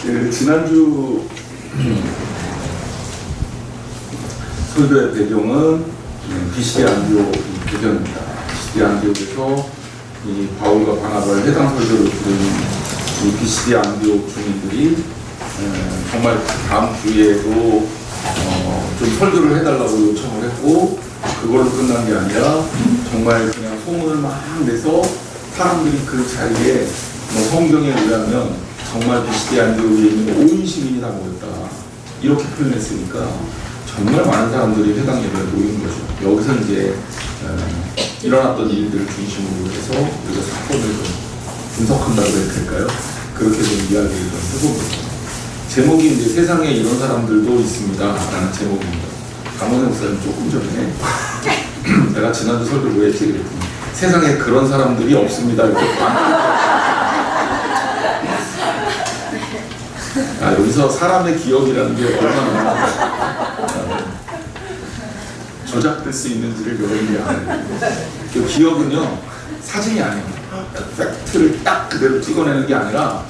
지난주 설교의 배경은 비시디 안디옥 배경입니다. 비시디 안디옥에서 이 바울과 바나바의 회당 설교를 들은 이 비시디 안디옥 주민들이 정말 다음 주에도 좀 설교를 해달라고 요청을 했고, 그걸로 끝난 게 아니라 정말 그냥 소문을 막 내서 사람들이 그 자리에 성경에 의하면 정말 비시디 안디옥에 있는 온 시민이 다 모였다, 이렇게 표현했으니까 정말 많은 사람들이 회당 예배에 모인 거죠. 여기서 이제 일어났던 일들을 중심으로 해서 우리가 사건을 좀 분석한다고 해야 될까요? 그렇게 좀 이야기를 좀 해본 거죠. 제목이 이제 세상에 이런 사람들도 있습니다 라는 제목입니다. 강원생 목사님 조금 전에 내가 지난주 설교 왜 했지 그랬더니 세상에 그런 사람들이 없습니다 이렇게 여기서 사람의 기억이라는 게 얼마나 조작될 수 있는지를 여러분이 알아요. 그 기억은요, 사진이 아니에요. 팩트를 딱 그대로 찍어내는 게 아니라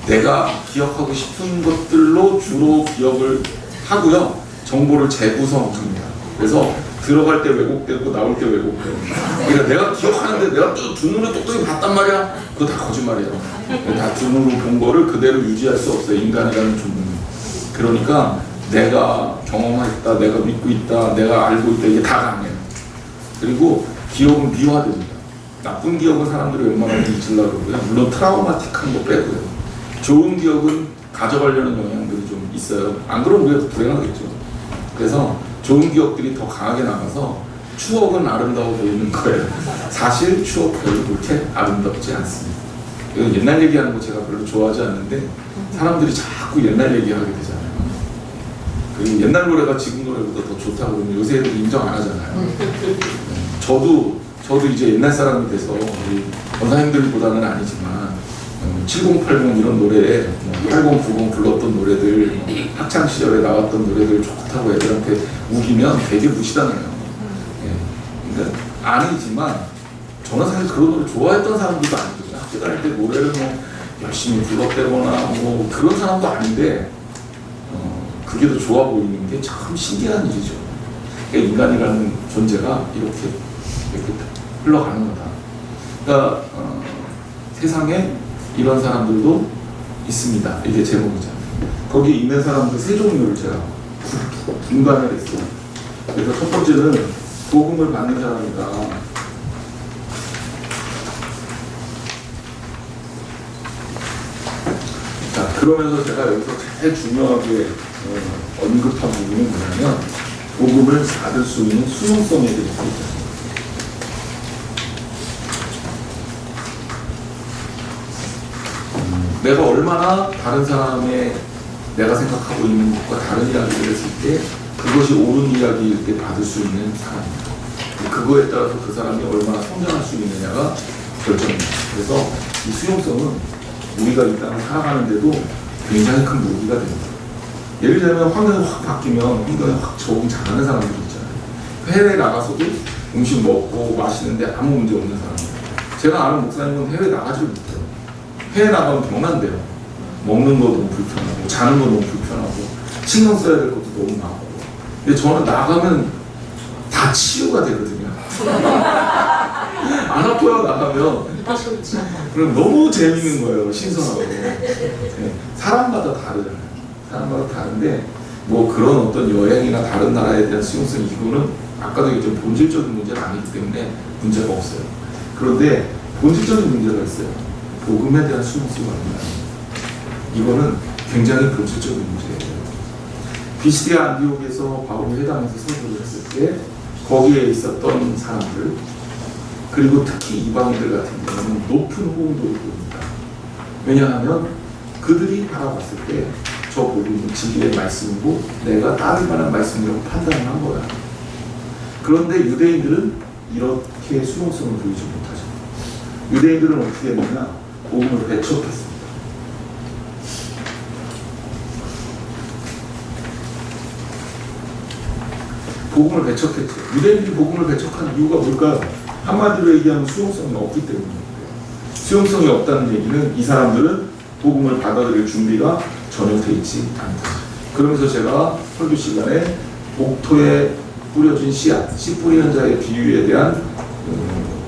내가 기억하고 싶은 것들로 주로 기억을 하고요, 정보를 재구성합니다. 그래서 들어갈 때 왜곡되고 나올 때 왜곡되고, 그러니까 내가 기억하는데 내가 또 두 눈으로 똑똑히 봤단 말이야? 그거 다 거짓말이에요. 다 두 눈으로 본 거를 그대로 유지할 수 없어요, 인간이라는 존재는. 그러니까 내가 경험했다, 내가 믿고 있다, 내가 알고 있다, 이게 다 강해요. 그리고 기억은 미화됩니다. 나쁜 기억은 사람들이 웬만하면 잊으려고 그러고요, 물론 트라우마틱한 거 빼고요. 좋은 기억은 가져가려는 영향들이 좀 있어요. 안 그러면 우리가 더 불행하겠죠. 그래서 좋은 기억들이 더 강하게 남아서 추억은 아름다워 보이는 거예요. 사실 추억 별로 그렇게 아름답지 않습니다. 이건 옛날 얘기하는 거 제가 별로 좋아하지 않는데 사람들이 자꾸 옛날 얘기하게 되잖아요. 그리고 옛날 노래가 지금 노래보다 더 좋다고 그러면 요새 애들이 인정 안 하잖아요. 저도 이제 옛날 사람이 돼서 우리 권사님들보다는 아니지만 7080 이런 노래, 8090 불렀던 노래들, 학창 시절에 나왔던 노래들 좋다고 애들한테 우기면 되게 무시당해요. 그러니까 아니지만 저는 사실 그런 노래 좋아했던 사람들도 아니거든요. 학교 다닐 때 노래를 열심히 불렀대거나 그런 사람도 아닌데 그게 더 좋아 보이는 게 참 신기한 일이죠. 그러니까 인간이라는 존재가 이렇게 흘러가는 거다. 그러니까 세상에 이런 사람들도 있습니다. 이게 제목이잖아요. 거기에 있는 사람들 세 종류를 제가 분간을 했어요. 그래서 첫 번째는 복음을 받는 사람이다. 자, 그러면서 제가 여기서 제일 중요하게 언급한 부분이 뭐냐면 복음을 받을 수 있는 수용성에 대해서 있습니다. 내가 얼마나 다른 사람의 내가 생각하고 있는 것과 다른 이야기를 했을 때 그것이 옳은 이야기일 때 받을 수 있는 사람입니다. 그거에 따라서 그 사람이 얼마나 성장할 수 있느냐가 결정입니다. 그래서 이 수용성은 우리가 이 땅을 살아가는데도 굉장히 큰 무기가 됩니다. 예를 들면 환경이 확 바뀌면 환경에 확 적응 잘하는 사람들이 있잖아요. 해외에 나가서도 음식 먹고 마시는데 아무 문제 없는 사람들. 제가 아는 목사님은 해외에 나가지를 못해요. 해외 나가면 병난대요. 먹는 거 너무 불편하고 자는 거 너무 불편하고 신경 써야 될 것도 너무 많고. 근데 저는 나가면 다 치유가 되거든요. 안 아파요, 나가면. 그럼 너무 재밌는 거예요, 신선하고. 네. 사람마다 다르잖아요. 사람마다 다른데 그런 어떤 여행이나 다른 나라에 대한 수용성, 이거는 아까도 얘기했지만 본질적인 문제는 아니기 때문에 문제가 없어요. 그런데 본질적인 문제가 있어요. 복음에 대한 수용성이 아닙니다. 이거는 굉장히 본질적인 문제예요. 비시디 안디옥에서 바울이 회당에서 설교를 했을 때 거기에 있었던 사람들, 그리고 특히 이방인들 같은 경우는 높은 호응도를 보입니다. 왜냐하면 그들이 바라봤을 때 저 복음은 진리의 말씀이고 내가 따를 만한 말씀이라고 판단을 한 거야. 그런데 유대인들은 이렇게 수용성을 보이지 못하죠. 유대인들은 어떻게 했느냐? 복음을 배척했습니다. 복음을 배척했죠. 유대인들이 복음을 배척한 이유가 뭘까요? 한마디로 얘기하면 수용성이 없기 때문입니다. 수용성이 없다는 얘기는 이 사람들은 복음을 받아들일 준비가 전혀 돼 있지 않다. 그러면서 제가 설교 시간에 옥토에 뿌려진 씨앗, 씨 뿌리는 자의 비유에 대한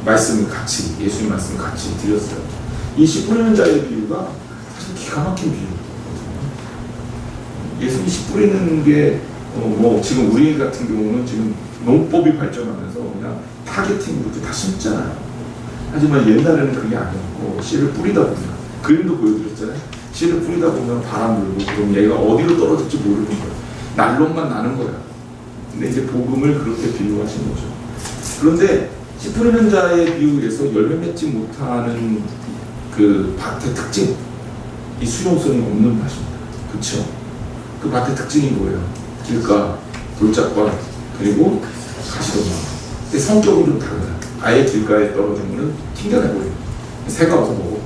말씀을 같이, 예수님 말씀을 같이 드렸어요. 이 씨 뿌리는 자의 비유가 사실 기가 막힌 비유거든요. 예수님 씨 뿌리는 게 지금 우리 같은 경우는 지금 농법이 발전하면서 그냥 타겟팅으로 이렇게 다 심잖아요. 하지만 옛날에는 그게 아니었고 씨를 뿌리다 보면 그림도 보여드렸잖아요. 씨를 뿌리다 보면 바람 불고 그럼 얘가 어디로 떨어질지 모르는 거예요. 난로만 나는 거야. 근데 이제 복음을 그렇게 비유하신 거죠. 그런데 씨 뿌리는 자의 비유에서 열매 맺지 못하는 그 밭의 특징, 이 수용성이 없는 밭입니다. 그렇죠? 그 밭의 특징이 뭐예요? 길가, 돌짝밭, 그리고 가시덤나무. 근데 성격은 좀 달라요. 아예 길가에 떨어진 거는 튕겨내버려요. 새가 와서 먹어.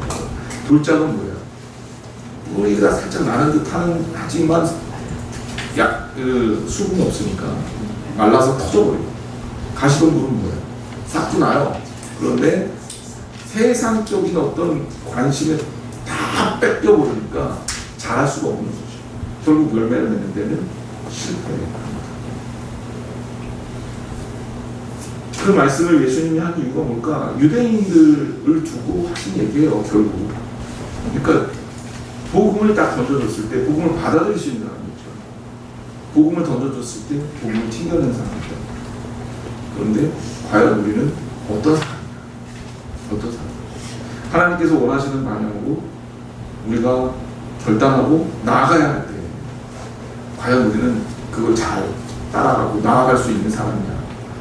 돌짝은 뭐예요? 뿌리가 살짝 나는 듯한 하지만 수분이 없으니까 말라서 터져버려요. 가시덤불은 뭐예요? 싹도 나요. 그런데 세상적인 어떤 관심에 다 뺏겨버리니까 자랄 수가 없는 거죠. 결국 열매를 맺는 데는 실패해요. 그 말씀을 예수님이 한 이유가 뭘까? 유대인들을 두고 하신 얘기예요, 결국. 그러니까 복음을 딱 던져줬을 때 복음을 받아들일 수 있는 사람이 있죠. 복음을 던져줬을 때 복음을 튕겨내는 사람이 있다. 그런데 과연 우리는 어떤 사람이냐? 어떤 사람? 하나님께서 원하시는 방향으로 우리가 결단하고 나아가야 할 때 과연 우리는 그걸 잘 따라가고 나아갈 수 있는 사람이냐?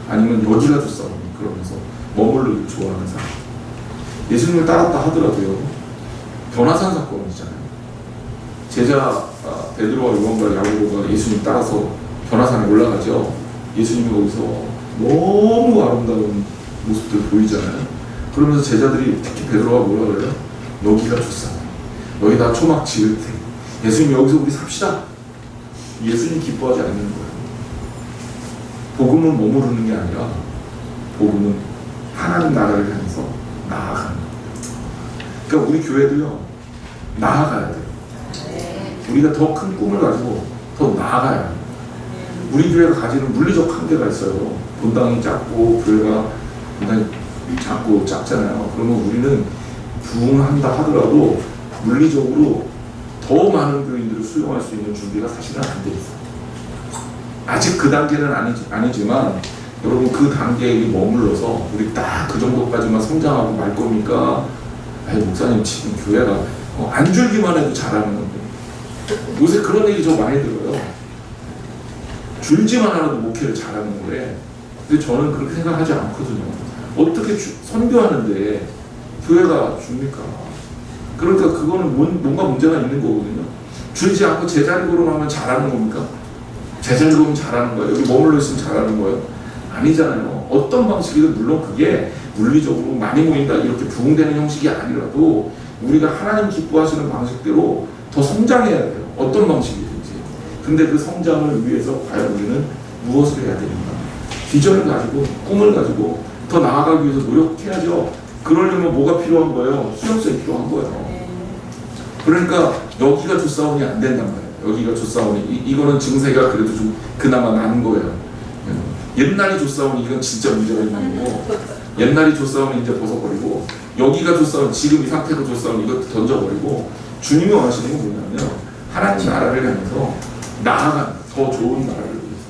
아니면 여기가 좋사오니 그러면서 머물르기 좋아하는 사람. 예수님을 따랐다 하더라도요. 변화산 사건이잖아요. 제자 베드로와 요한과 야고보가 예수님 따라서 변화산에 올라가죠. 예수님이 거기서 너무 아름다운 모습들 보이잖아요. 그러면서 제자들이 특히 베드로가 뭐라 그래요? 여기가 좋사오니 여기다 초막 지을 테. 예수님 여기서 우리 삽시다. 예수님 기뻐하지 않는 거예요. 복음은 머무르는 게 아니라 복음은 하나님 나라를 향해서 나아가는 거예요. 그러니까 우리 교회도요 나아가야 돼요. 우리가 더 큰 꿈을 가지고 더 나아가야 해요. 우리 교회가 가지는 물리적 한계가 있어요. 본당이 작고 교회가 굉장히 작고 작잖아요. 그러면 우리는 부흥한다 하더라도 물리적으로 더 많은 교인들을 수용할 수 있는 준비가 사실은 안 돼 있어요. 아직 그 단계는 아니지만 여러분 그 단계에 머물러서 우리 딱 그 정도까지만 성장하고 말 겁니까? 아니 목사님 지금 교회가 안 줄기만 해도 잘하는 건데 요새 그런 얘기 저 많이 들어요. 줄지만 하라도 목회를 잘하는 거래. 근데 저는 그렇게 생각하지 않거든요. 어떻게 선교하는데 교회가 줍니까? 그러니까 그거는 뭔가 문제가 있는 거거든요. 줄지 않고 제자리 걸어놓으면 잘하는 겁니까? 제자리 걸으면 잘하는 거예요? 여기 머물러 있으면 잘하는 거예요? 아니잖아요. 어떤 방식이든 물론 그게 물리적으로 많이 모인다 이렇게 부흥되는 형식이 아니라도 우리가 하나님 기뻐하시는 방식대로 더 성장해야 돼요. 어떤 방식이든지. 근데 그 성장을 위해서 과연 우리는 무엇을 해야 되는가? 비전을 가지고 꿈을 가지고 더 나아가기 위해서 노력해야죠. 그러려면 뭐가 필요한 거예요? 수용성이 필요한 거예요. 그러니까 여기가 좋사오니 안 된단 말이에요. 여기가 좋사오니 이거는 증세가 그래도 좀 그나마 나은 거예요. 옛날이 좋사오니 이건 진짜 문제가 있는 거고 옛날이 좋사오니 이제 벗어버리고 여기가 좋사오니 지금 이 상태가 좋사오니 이것도 던져버리고 주님이 원하시는 건 뭐냐면 하나님 나라를 향해서 나아가는 더 좋은 나라를 위해서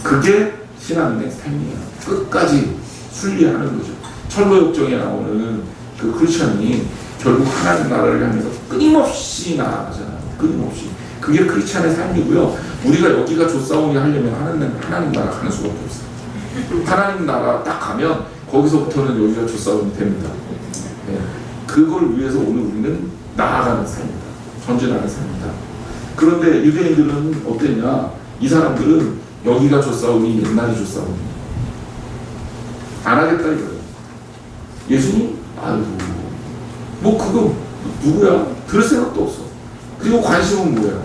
그게 신앙인의 삶이에요. 끝까지 순리하는 거죠. 철로역정에 나오는 그 크리스천이 결국 하나님 나라를 향해서 끊임없이 나아가잖아요. 끊임없이. 그게 크리스천의 삶이고요. 우리가 여기가 좋사오니 하려면 하나님 나라 가는 수밖에 없어요. 하나님 나라 딱 가면 거기서부터는 여기가 좋사오니 됩니다. 네. 그걸 위해서 오늘 우리는 나아가는 삶이다. 전진하는 삶이다. 그런데 유대인들은 어땠냐? 이 사람들은 여기가 좋사오니 옛날이 좋사오니 안 하겠다 이거예요. 예수님? 아이고 뭐 그거 누구야? 들을 생각도 없어. 그리고 관심은 뭐야?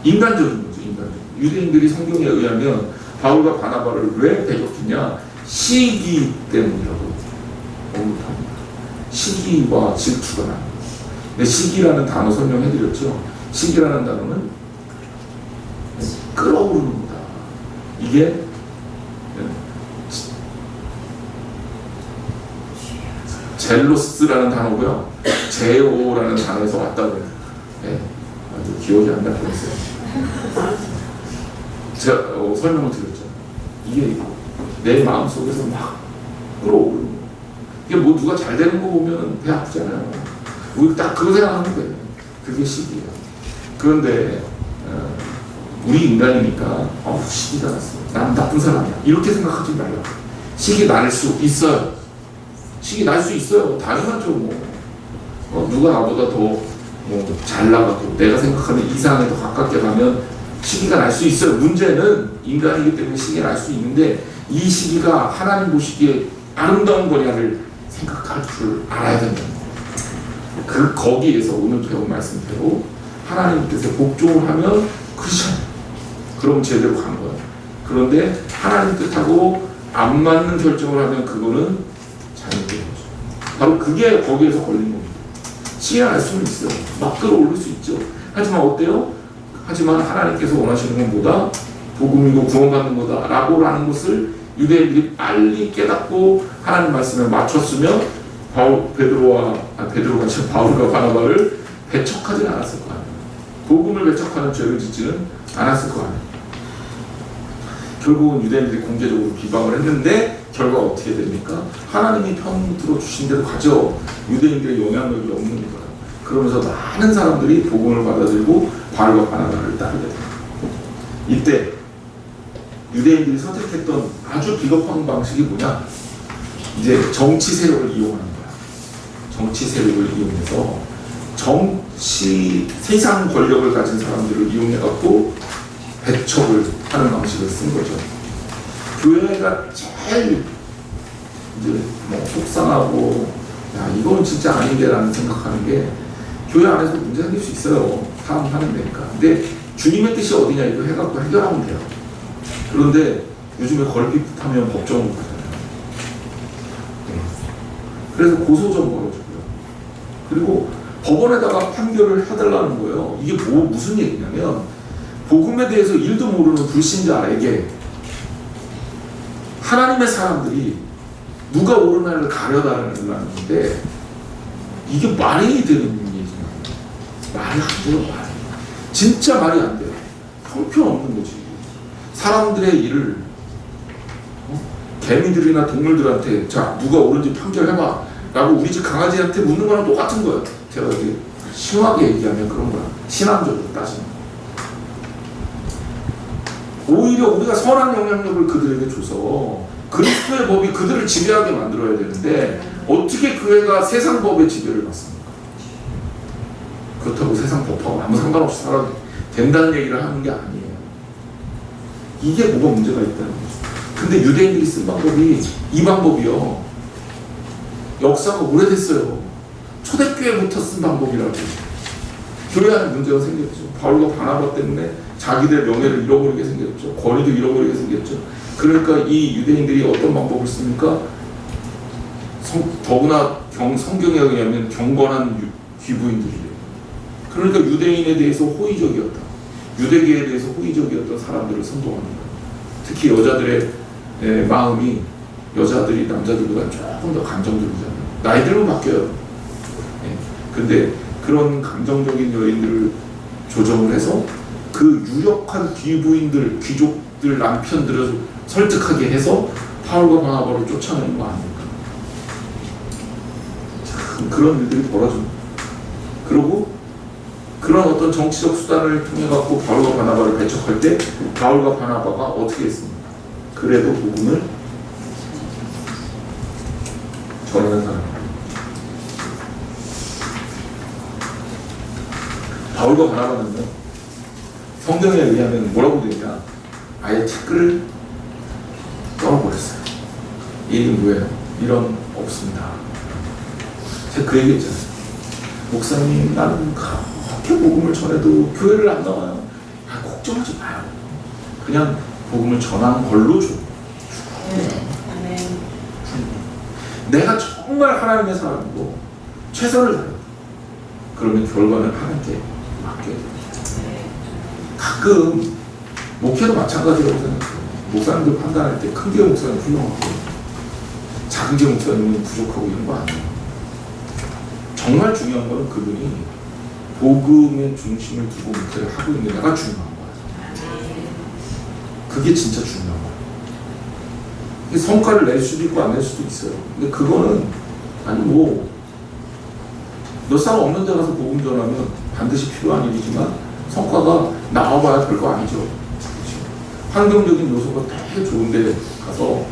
인간적인 거죠. 인간적인. 유대인들이 성경에 의하면 바울과 바나바를 왜 배격했냐? 시기 때문이라고 언급합니다. 시기와 질투가 나는 거예요. 근데 시기라는 단어 설명해드렸죠. 시기라는 단어는 끌어오르는 거다. 이게 젤로스라는 단어고요. 제오라는 단어에서 왔다고 해요. 네, 아주 기억이 안 날 뻔했어요. 제가 설명을 드렸죠. 이게 내 마음속에서 막 끌어오르는 거예요. 이게 뭐 누가 잘 되는 거 보면 배 아프잖아요. 우리 딱 그거 생각하는 거예요. 그게 시기예요. 그런데 우리 인간이니까 시기가 났어. 난 나쁜 사람이야. 이렇게 생각하지 말라. 시기 날 수 있어요. 시기 날 수 있어요. 당연하죠. 누가 나보다 더 잘 나가고 내가 생각하는 이상에 더 가깝게 가면 시기가 날 수 있어요. 문제는 인간이기 때문에 시기가 날 수 있는데 이 시기가 하나님 보시기에 아름다운 거냐를 생각할 줄 알아야 된다. 거기에서 오늘 배운 말씀대로 하나님께서 복종을 하면 그렇잖아요. 그럼 제대로 간 거예요. 그런데 하나님 뜻하고 안 맞는 결정을 하면 그거는 잘못된 거죠. 바로 그게 거기에서 걸린 겁니다. 시기가 날 수는 있어요. 막 끌어올릴 수 있죠. 하지만 어때요? 하지만 하나님께서 원하시는 건 뭐다? 복음이고 구원받는 거다 라고 하는 것을 유대인들이 빨리 깨닫고 하나님 말씀에 맞췄으면 베드로가 지금 바울과 바나바를 배척하지 않았을 거 아니에요. 복음을 배척하는 죄를 짓지는 않았을 거 아니에요. 결국은 유대인들이 공개적으로 비방을 했는데 결과가 어떻게 됩니까? 하나님이 편 들어주신 대로 가죠. 유대인들의 영향력이 없는 거예요. 그러면서 많은 사람들이 복음을 받아들이고 바울과 바나바를 따르게 됩니다. 이때 유대인들이 선택했던 아주 비겁한 방식이 뭐냐? 이제 정치 세력을 이용하는 거야. 정치 세력을 이용해서 세상 권력을 가진 사람들을 이용해갖고 배척을 하는 방식을 쓴 거죠. 교회가 제일 이제 속상하고 야 이건 진짜 아닌데라는 생각하는 게 교회 안에서 문제 생길 수 있어요. 사람 하는 데니까. 근데 주님의 뜻이 어디냐 이거 해갖고 해결하면 돼요. 그런데 요즘에 걸핏하면 법정으로 가잖아요. 그래서 고소 좀 걸어주고요. 그리고 법원에다가 판결을 해달라는 거예요. 이게 무슨 얘기냐면 복음에 대해서 일도 모르는 불신자에게 하나님의 사람들이 누가 옳으나를 가려달라는 건데 이게 말이 되는 얘기냐? 말이 안 돼요. 말이. 진짜 말이 안 돼요. 형편없는 거지. 사람들의 일을 개미들이나 동물들한테 자 누가 옳은지 판결해봐 라고 우리 집 강아지한테 묻는 거랑 똑같은 거예요. 제가 이제 심하게 얘기하면 그런 거야. 신앙적으로 따지면 오히려 우리가 선한 영향력을 그들에게 줘서 그리스도의 법이 그들을 지배하게 만들어야 되는데 어떻게 그 애가 세상 법의 지배를 받습니까? 그렇다고 세상 법하고 아무 상관없이 살아도 된다는 얘기를 하는 게 아니에요. 이게 뭐가 문제가 있다는 거죠. 근데 유대인들이 쓴 방법이 이 방법이요. 역사가 오래됐어요. 초대교회부터 쓴 방법이라고. 교회 안에 문제가 생겼죠. 바울과 바나바 때문에 자기들 명예를 잃어버리게 생겼죠. 권위도 잃어버리게 생겼죠. 그러니까 이 유대인들이 어떤 방법을 씁니까? 더구나 성경에 의하면 경건한 귀부인들이에요. 그러니까 유대인에 대해서 호의적이었다. 유대계에 대해서 호의적이었던 사람들을 선동합니다. 특히 여자들의 마음이 여자들이 남자들보다 조금 더 감정적이잖아요. 나이 들면 바뀌어요. 근데 그런 감정적인 여인들을 조정을 해서 그 유력한 귀부인들, 귀족들, 남편들을 설득하게 해서 바울과 바나바를 쫓아내는 거 아닙니까? 참 그런 일들이 벌어집니다. 그리고 그런 어떤 정치적 수단을 통해 갖고 바울과 바나바를 배척할 때 바울과 바나바가 어떻게 했습니까? 그래도 복음을 전하는 사람. 바울과 바나바는요, 성경에 의하면 뭐라고 되냐? 아예 책을 떨어버렸어요. 이 얘기는 뭐예요? 이런 없습니다. 제가 그 얘기 했잖아요. 목사님, 나는 그렇게 복음을 전해도 교회를 안 나와요. 걱정하지 마요. 그냥 복음을 전하는 걸로 줘. 내가 정말 하나님의 사람이고 최선을 다해요. 그러면 결과는 하나님께 맡겨야 돼요. 가끔 목회도 마찬가지라고 생각해요. 목사님들 판단할 때 큰 교회 목사님 훌륭하고 작은 교회 목사님은 부족하고 이런 거 아니에요. 정말 중요한 거는 그분이 복음의 중심을 두고 목회를 하고 있느냐가 중요한 거예요. 그게 진짜 중요한 거예요. 성과를 낼 수도 있고 안 낼 수도 있어요. 근데 그거는 아니 뭐 몇 사람 없는 데 가서 복음 전하면 반드시 필요한 일이지만 성과가 나와봐야 별거 아니죠. 그렇죠? 환경적인 요소가 되게 좋은데 가서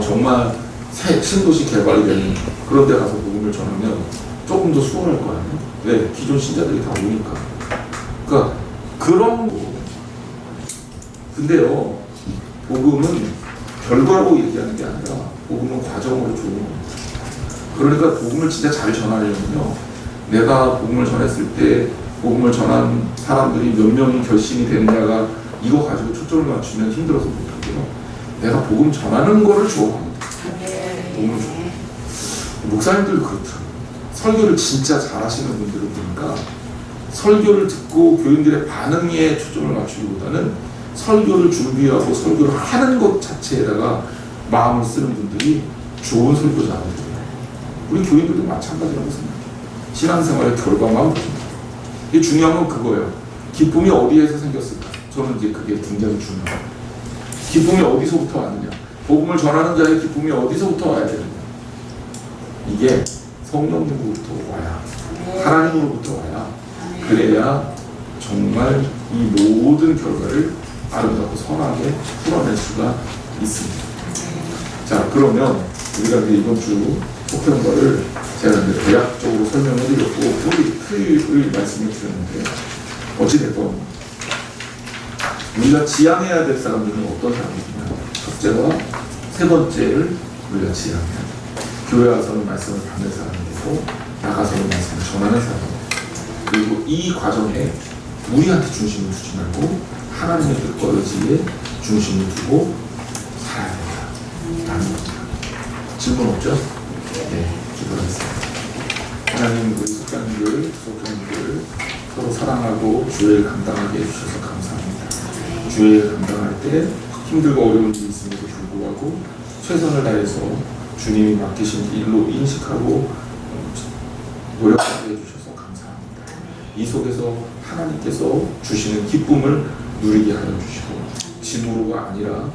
정말 새 신도시 개발이 되는 그런 데 가서 복음을 전하면 조금 더 수월할 거 아니에요? 왜? 기존 신자들이 다 오니까. 그러니까 그런 거. 근데요, 복음은 결과로 얘기하는 게 아니라 복음은 과정으로 좋은 겁니다. 그러니까 복음을 진짜 잘 전하려면요, 내가 복음을 전했을 때 복음을 전한 사람들이 몇 명이 결신이 되느냐가 이거 가지고 초점을 맞추면 힘들어서 못하고요. 내가 복음 전하는 거를 좋아합니다. 복음을 좋아합니다. 목사님들도 그렇더라고요. 설교를 진짜 잘하시는 분들을 보니까 설교를 듣고 교인들의 반응에 초점을 맞추기보다는 설교를 준비하고 설교를 하는 것 자체에다가 마음을 쓰는 분들이 좋은 설교자거든요. 우리 교인들도 마찬가지라고 생각해요. 신앙생활의 결과만 보십니다. 이게 중요한 건 그거예요. 기쁨이 어디에서 생겼을까? 저는 이제 그게 굉장히 중요해요. 기쁨이 어디서부터 왔느냐? 복음을 전하는 자의 기쁨이 어디서부터 와야 되느냐? 이게 성령님으로부터 와야, 하나님으로부터 와야, 그래야 정말 이 모든 결과를 아름답고 선하게 풀어낼 수가 있습니다. 자, 그러면 우리가 이번 주 목표를 제가 이제 대략적으로 설명해 드렸고, 우리 틀을 말씀을 드렸는데, 어찌됐건, 우리가 지향해야 될 사람들은 어떤 사람들이냐? 첫째와 세 번째를 우리가 지향해야 돼. 교회 와서는 말씀을 받는 사람이 되고, 나가서는 말씀을 전하는 사람이 되고, 그리고 이 과정에 우리한테 중심을 두지 말고, 하나님의 뜻과 의지에 중심을 두고 살아야 된다. 라는 겁니다. 질문 없죠? 네, 기도하겠습니다. 하나님, 우리 속장님들, 속장님들 서로 사랑하고 주의를 감당하게 해주셔서 감사합니다. 주의를 감당할 때 힘들고 어려운 일이 있음에도 불구하고 최선을 다해서 주님이 맡기신 일로 인식하고 노력하게 해주셔서 감사합니다. 이 속에서 하나님께서 주시는 기쁨을 누리게 하여 주시고 짐으로가 아니라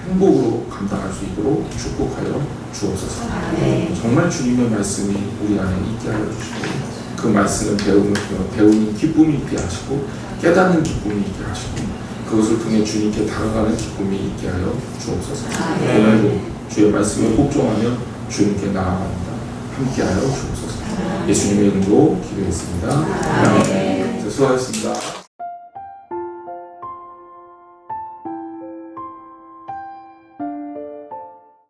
행복으로 감당할 수 있도록 축복하여 주옵소서. 정말 주님의 말씀이 우리 안에 있게 하여 주시고 그 말씀을 배우는 기쁨이 있게 하시고 깨닫는 기쁨이 있게 하시고 그것을 통해 주님께 다가가는 기쁨이 있게 하여 주옵소서. 오늘도 주의 말씀에 복종하며 주님께 나아갑니다. 함께하여 주옵소서. 예수님의 이름으로 기도했습니다. 아멘. 수고하셨습니다.